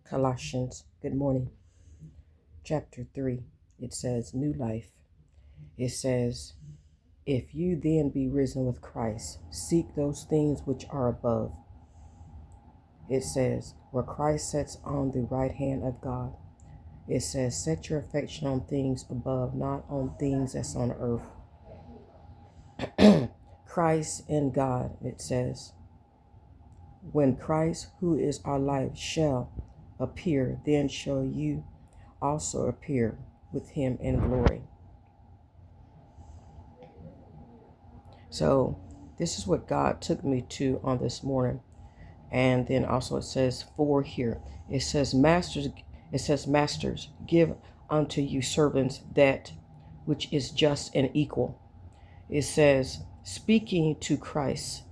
Colossians, good morning, chapter 3. It says, new life. It says, if you then be risen with Christ, seek those things which are above. It says, where Christ sits on the right hand of God. It says, set your affection on things above, not on things that's on earth. Christ and God, it says, when Christ, who is our life, shall appear, then shall you also appear with him in glory. So this is what God took me to on this morning. And then also it says for here. It says masters, give unto you servants that which is just and equal. It says, speaking to Christ.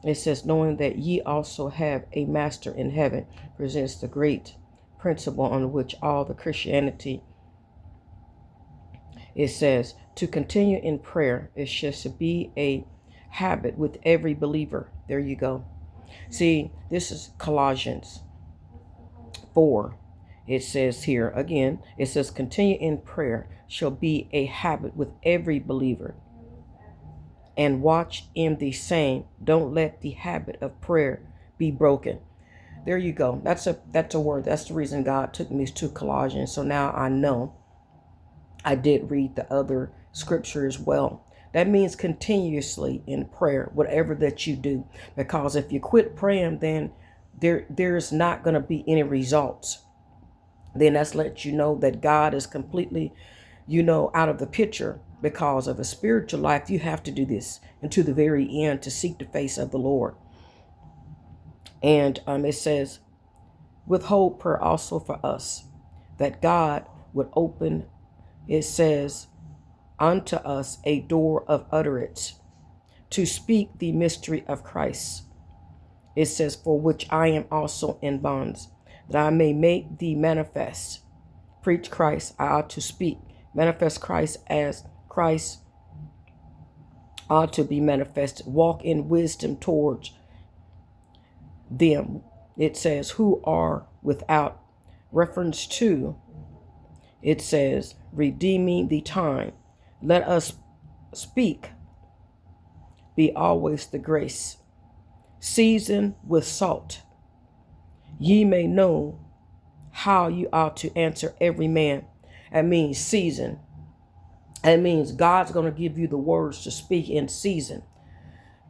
It says, knowing that ye also have a master in heaven, presents the great principle on which all the Christianity. It says, to continue in prayer. It should be a habit with every believer. There you go. See, this is Colossians 4. It says here again, it says, continue in prayer shall be a habit with every believer. And watch in the same. Don't let the habit of prayer be broken. There you go. That's a word. That's the reason God took me to Colossians. So now I know. I did read the other scripture as well. That means continuously in prayer, whatever that you do. Because if you quit praying, then there's not going to be any results. Then that's let you know that God is completely, out of the picture. Because of a spiritual life, you have to do this until the very end to seek the face of the Lord. And it says, withhold prayer also for us, that God would open, it says, unto us a door of utterance to speak the mystery of Christ. It says, for which I am also in bonds, that I may make thee manifest. Preach Christ, I ought to speak. Manifest Christ as Christ ought to be manifested. Walk in wisdom towards them. It says, who are without reference to. It says, redeeming the time. Let us speak. Be always the grace. Season with salt. Ye may know how you ought to answer every man. That means season. That means God's going to give you the words to speak in season.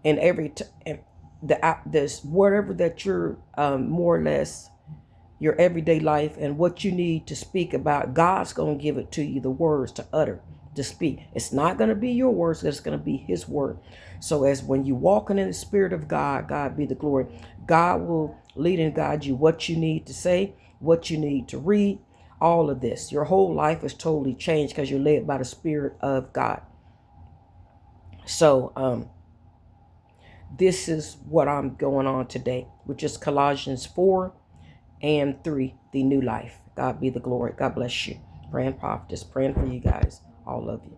And this whatever that you're more or less your everyday life and what you need to speak about, God's going to give it to you, the words to utter, to speak. It's not going to be your words, it's going to be his word. So as when you walking in the spirit of God, God be the glory. God will lead and guide you what you need to say, what you need to read, all of this. Your whole life is totally changed because you're led by the spirit of God. So this is what I'm going on today, which is Colossians 4 and 3, the new life. God be the glory. God bless you. Praying prophetess, praying for you guys. All of you.